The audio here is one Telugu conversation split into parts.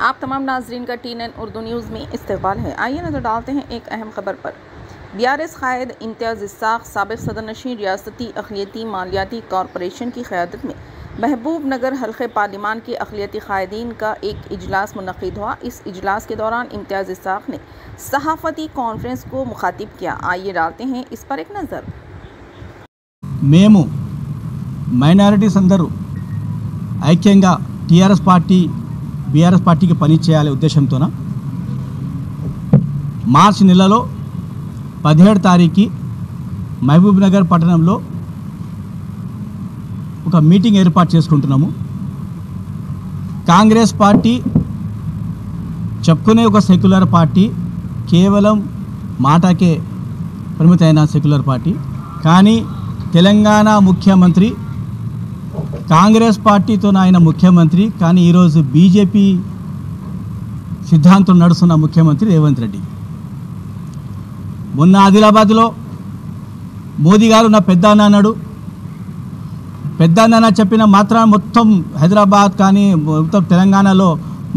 आप तमाम नाजरीन का TNN उर्दू न्यूज़ में इस्तकबाल है। आइए नजर डालते हैं एक अहम खबर पर। BRS कायद इम्तियाज़ इस्साक़ साबिक़ सदर-नशीन रियासती अक़लियती मालियाती कॉरपोरेशन की क़यादत में महबूब नगर हल्क़े पार्लिमान के अक़लियती कायदीन का एक इजलास मुनक़िद हुआ। इस इजलास के दौरान इम्तियाज़ इस्साक़ ने सहाफ़ती कॉन्फ्रेंस को मुखातिब किया। आइए डालते हैं इस पर एक नज़र। మేము మైనారిటీస్ అందరూ ఐక్యంగా టీఆర్ఎస్ పార్టీ బీఆర్ఎస్ పార్టీకి పనిచేయాలనే ఉద్దేశంతోన మార్చి నెలలో 17 తారీఖు మహబూబ్ నగర్ పట్టణంలో ఒక మీటింగ్ ఏర్పాటు చేసుకుంటున్నాము. కాంగ్రెస్ పార్టీ చెప్పుకునే ఒక సెక్యులర్ పార్టీ, కేవలం మాటకే పరిమితమైన సెక్యులర్ పార్టీ. కానీ తెలంగాణ ముఖ్యమంత్రి కాంగ్రెస్ పార్టీతో ఆయన ముఖ్యమంత్రి, కానీ ఈరోజు బీజేపీ సిద్ధాంతం నడుస్తున్న ముఖ్యమంత్రి రేవంత్ రెడ్డి. మొన్న ఆదిలాబాద్లో మోదీ గారు నా పెద్ద అన్న అన్నాడు. పెద్ద అన్న చెప్పిన మాత్రం మొత్తం హైదరాబాద్ కానీ మొత్తం తెలంగాణలో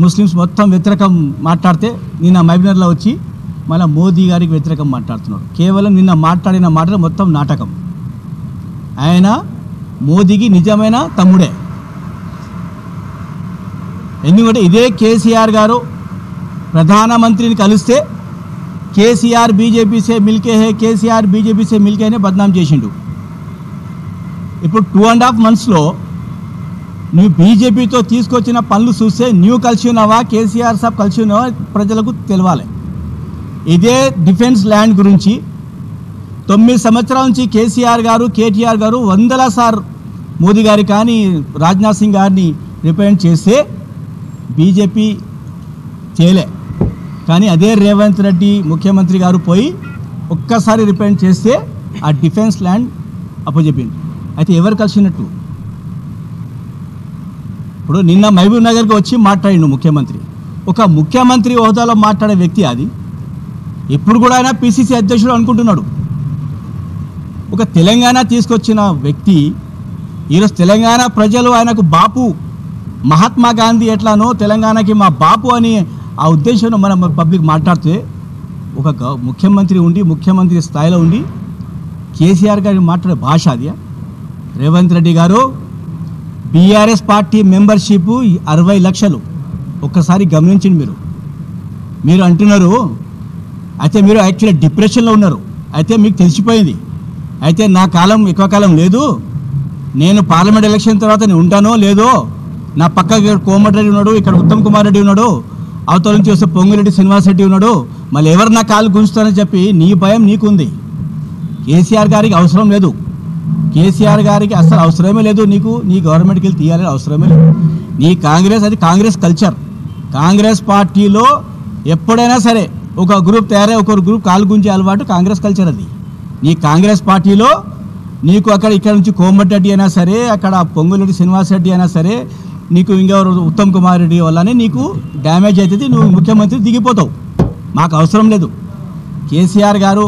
ముస్లిమ్స్ మొత్తం వ్యతిరేకం మాట్లాడితే నిన్న మహబూబ్నగర్లో వచ్చి మళ్ళీ మోదీ గారికి వ్యతిరేకం మాట్లాడుతున్నాడు. కేవలం నిన్న మాట్లాడిన మాటలు మొత్తం నాటకం. ఆయన మోదీకి నిజమైన తమ్ముడే. ఎందుకంటే ఇదే కేసీఆర్ గారు ప్రధానమంత్రిని కలిస్తే కేసీఆర్ బీజేపీ సే మిల్కే హే, కేసీఆర్ బీజేపీ సే మిల్కే అనే బద్నాం చేసిండు. ఇప్పుడు 2.5 monthsలో నువ్వు బీజేపీతో తీసుకొచ్చిన పనులు చూస్తే నువ్వు కలిసి ఉన్నావా, కేసీఆర్ సాబ్ కలిసి ఉన్నావా ప్రజలకు తెలవాలి. ఇదే డిఫెన్స్ ల్యాండ్ గురించి 9 సంవత్సరాల నుంచి కేసీఆర్ గారు కేటీఆర్ గారు వందల సార్లు మోదీ గారి కానీ రాజ్నాథ్ సింగ్ గారిని రిప్రజెంట్ చేస్తే బీజేపీ చేయలే. కానీ అదే రేవంత్ రెడ్డి ముఖ్యమంత్రి గారు పోయి ఒక్కసారి రిప్రజెంట్ చేస్తే ఆ డిఫెన్స్ ల్యాండ్ అప్పచెప్పింది. అయితే ఎవరు కలిసినట్టు? ఇప్పుడు నిన్న మహబూబ్ నగర్కి వచ్చి మాట్లాడిండు ముఖ్యమంత్రి. ఒక ముఖ్యమంత్రి హోదాలో మాట్లాడే వ్యక్తి అది. ఇప్పుడు కూడా ఆయన PCC అధ్యక్షుడు అనుకుంటున్నాడు. ఒక తెలంగాణ తీసుకొచ్చిన వ్యక్తి ఈరోజు తెలంగాణ ప్రజలు ఆయనకు బాపు, మహాత్మా గాంధీ ఎట్లానో తెలంగాణకి మా బాపు అని ఆ ఉద్దేశంలో మనం పబ్లిక్ మాట్లాడితే ఒక ముఖ్యమంత్రి ఉండి ముఖ్యమంత్రి స్థాయిలో ఉండి కేసీఆర్ గారి మాట్లాడే భాష అది. రేవంత్ రెడ్డి గారు బీఆర్ఎస్ పార్టీ మెంబర్షిప్ 60 లక్షలు. ఒక్కసారి గమనించండి. మీరు అంటున్నారు అయితే మీరు యాక్చువల్లీ డిప్రెషన్లో ఉన్నారు. అయితే మీకు తెలిసిపోయింది. అయితే నా కాలం ఎక్కువ కాలం లేదు, నేను పార్లమెంట్ ఎలక్షన్ తర్వాత నేను ఉంటానో లేదో. నా పక్క కోమటిరెడ్డి ఉన్నాడు, ఇక్కడ ఉత్తమ్ కుమార్ రెడ్డి ఉన్నాడు, అవతల నుంచి వస్తే పొంగిరెడ్డి శ్రీనివాస్ రెడ్డి ఉన్నాడు. మళ్ళీ ఎవరు నా కాలు గుంచుతారని చెప్పి నీ భయం నీకుంది. కేసీఆర్ గారికి అవసరం లేదు. కేసీఆర్ గారికి అసలు అవసరమే లేదు. నీ గవర్నమెంట్కి వెళ్ళి తీయాలని అవసరమే లేదు. నీ కాంగ్రెస్, అది కాంగ్రెస్ కల్చర్. కాంగ్రెస్ పార్టీలో ఎప్పుడైనా సరే ఒక గ్రూప్ తయారై ఒకరు గ్రూప్ కాలు గుంజే అలవాటు కాంగ్రెస్ కల్చర్ అది. నీ కాంగ్రెస్ పార్టీలో నీకు ఇక్కడ నుంచి కోమటిరెడ్డి అయినా సరే, అక్కడ పొంగులరెడ్డి శ్రీనివాస్ రెడ్డి అయినా సరే, నీకు ఇంకెవరు ఉత్తమ్ కుమార్ రెడ్డి వల్లనే నీకు డ్యామేజ్ అవుతుంది. నువ్వు ముఖ్యమంత్రి దిగిపోతావు. మాకు అవసరం లేదు. కేసీఆర్ గారు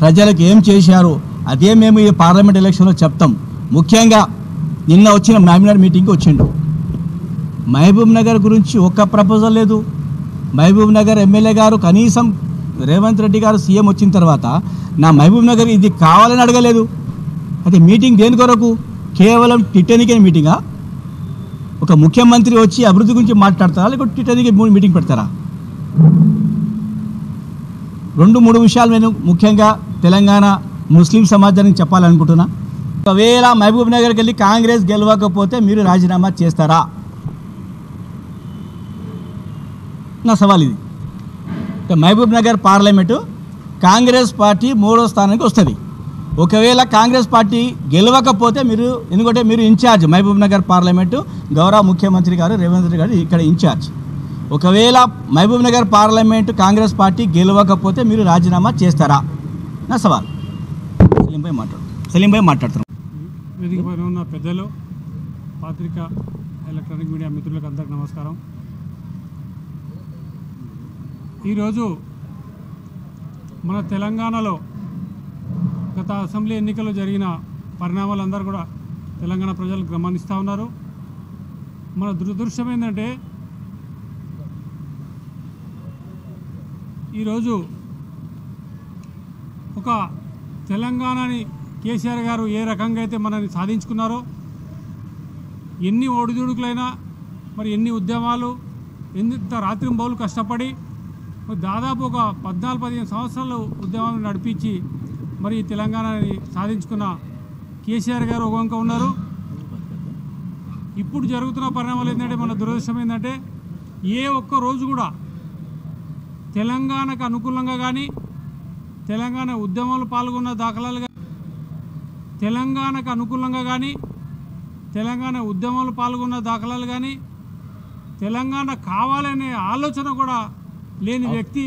ప్రజలకు ఏం చేశారు అదే మేము ఈ పార్లమెంట్ ఎలక్షన్లో చెప్తాం. ముఖ్యంగా నిన్న వచ్చిన మహబూబ్ మీటింగ్కి వచ్చిండు. మహబూబ్ నగర్ గురించి ఒక్క ప్రపోజల్ లేదు. మహబూబ్ నగర్ ఎమ్మెల్యే గారు కనీసం రేవంత్ రెడ్డి గారు సీఎం వచ్చిన తర్వాత నా మహబూబ్ నగర్ ఇది కావాలని అడగలేదు. అయితే మీటింగ్ దేని కొరకు? కేవలం టిటెనికే మీటింగా? ఒక ముఖ్యమంత్రి వచ్చి అభివృద్ధి గురించి మాట్లాడతారా, లేకపోతే టిటెనికే మీటింగ్ పెడతారా? 2-3 విషయాలు నేను ముఖ్యంగా తెలంగాణ ముస్లిం సమాజానికి చెప్పాలనుకుంటున్నా. ఒకవేళ మహబూబ్ నగర్కి వెళ్ళి కాంగ్రెస్ గెలవకపోతే మీరు రాజీనామా చేస్తారా? నా సవాల్ ఇది. మహబూబ్ నగర్ పార్లమెంటు కాంగ్రెస్ పార్టీ 3వ స్థానానికి వస్తుంది. ఒకవేళ కాంగ్రెస్ పార్టీ గెలవకపోతే మీరు, ఎందుకంటే మీరు ఇన్ఛార్జ్ మహబూబ్ నగర్ పార్లమెంటు, గౌరవ ముఖ్యమంత్రి గారు రేవంత్ రెడ్డి గారు ఇక్కడ ఇన్ఛార్జ్. ఒకవేళ మహబూబ్ నగర్ పార్లమెంటు కాంగ్రెస్ పార్టీ గెలవకపోతే మీరు రాజీనామా చేస్తారా? నా సవాల్. సలీం భాయ్ మాట్లాడుతున్నాం. వేదిక పైన ఉన్న పెద్దలు, పత్రికా ఎలక్ట్రానిక్ మీడియా మిత్రులకు అందరికీ నమస్కారం. ఈరోజు మన తెలంగాణలో గత అసెంబ్లీ ఎన్నికల్లో జరిగిన పరిణామాలందరూ కూడా తెలంగాణ ప్రజలు గమనిస్తూ ఉన్నారు. మన దురదృష్టం ఏంటంటే ఈరోజు ఒక తెలంగాణని కేసీఆర్ గారు ఏ రకంగా అయితే మనల్ని సాధించుకున్నారో, ఎన్ని ఒడిదుడుకులైనా మరి ఎన్ని ఉద్యమాలు ఎంత రాత్రింబౌలు కష్టపడి మరి దాదాపు ఒక 14-15 సంవత్సరాలు ఉద్యమాన్ని నడిపించి మరి తెలంగాణని సాధించుకున్న కేసీఆర్ గారు ఒక వంక ఉన్నారు. ఇప్పుడు జరుగుతున్న పరిణామాలు ఏంటంటే, మన దురదృష్టం ఏంటంటే ఏ ఒక్క రోజు కూడా తెలంగాణకు అనుకూలంగా కానీ తెలంగాణ ఉద్యమాలు పాల్గొన్న దాఖలాలు కానీ తెలంగాణకు అనుకూలంగా కానీ తెలంగాణ ఉద్యమాలు పాల్గొన్న దాఖలాలు కానీ తెలంగాణ కావాలనే ఆలోచన కూడా లేని వ్యక్తి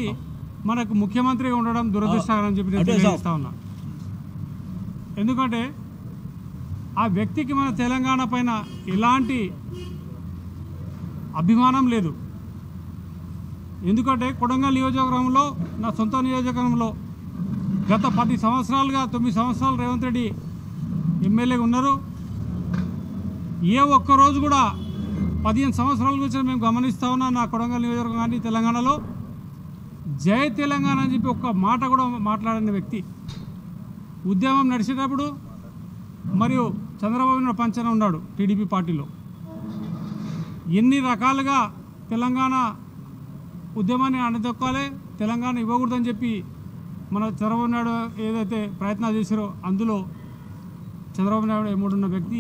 మనకు ముఖ్యమంత్రిగా ఉండడం దురదృష్టకరం అని చెప్పి నేను తెలియజేస్తా ఉన్నా. ఎందుకంటే ఆ వ్యక్తికి మన తెలంగాణ పైన ఎలాంటి అభిమానం లేదు. ఎందుకంటే కొడంగల్ నియోజకవర్గంలో, నా సొంత నియోజకవర్గంలో గత 10 సంవత్సరాలుగా 9 సంవత్సరాలు రేవంత్ రెడ్డి ఎమ్మెల్యేగా ఉన్నారు. ఏ ఒక్కరోజు కూడా 15 సంవత్సరాల గురించి మేము గమనిస్తూ ఉన్నాం. నా కొడంగల్ నియోజకవర్గం కానీ తెలంగాణలో జై తెలంగాణ అని చెప్పి ఒక్క మాట కూడా మాట్లాడిన వ్యక్తి. ఉద్యమం నడిచేటప్పుడు మరియు చంద్రబాబు నాయుడు పంచన ఉన్నాడు టీడీపీ పార్టీలో. ఎన్ని రకాలుగా తెలంగాణ ఉద్యమాన్ని అణదొక్కాలి, తెలంగాణ ఇవ్వకూడదని చెప్పి మన చంద్రబాబు నాయుడు ఏదైతే ప్రయత్నాలు చేశారో అందులో చంద్రబాబు నాయుడు ఎమ్ముడున్న వ్యక్తి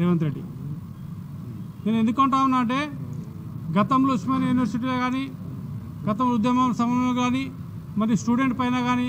రేవంత్ రెడ్డి. నేను ఎందుకు అంటా ఉన్నా అంటే, గతంలో ఉస్మానియా యూనివర్సిటీలో కానీ గతంలో ఉద్యమం సమయంలో కానీ మరి స్టూడెంట్ పైన కానీ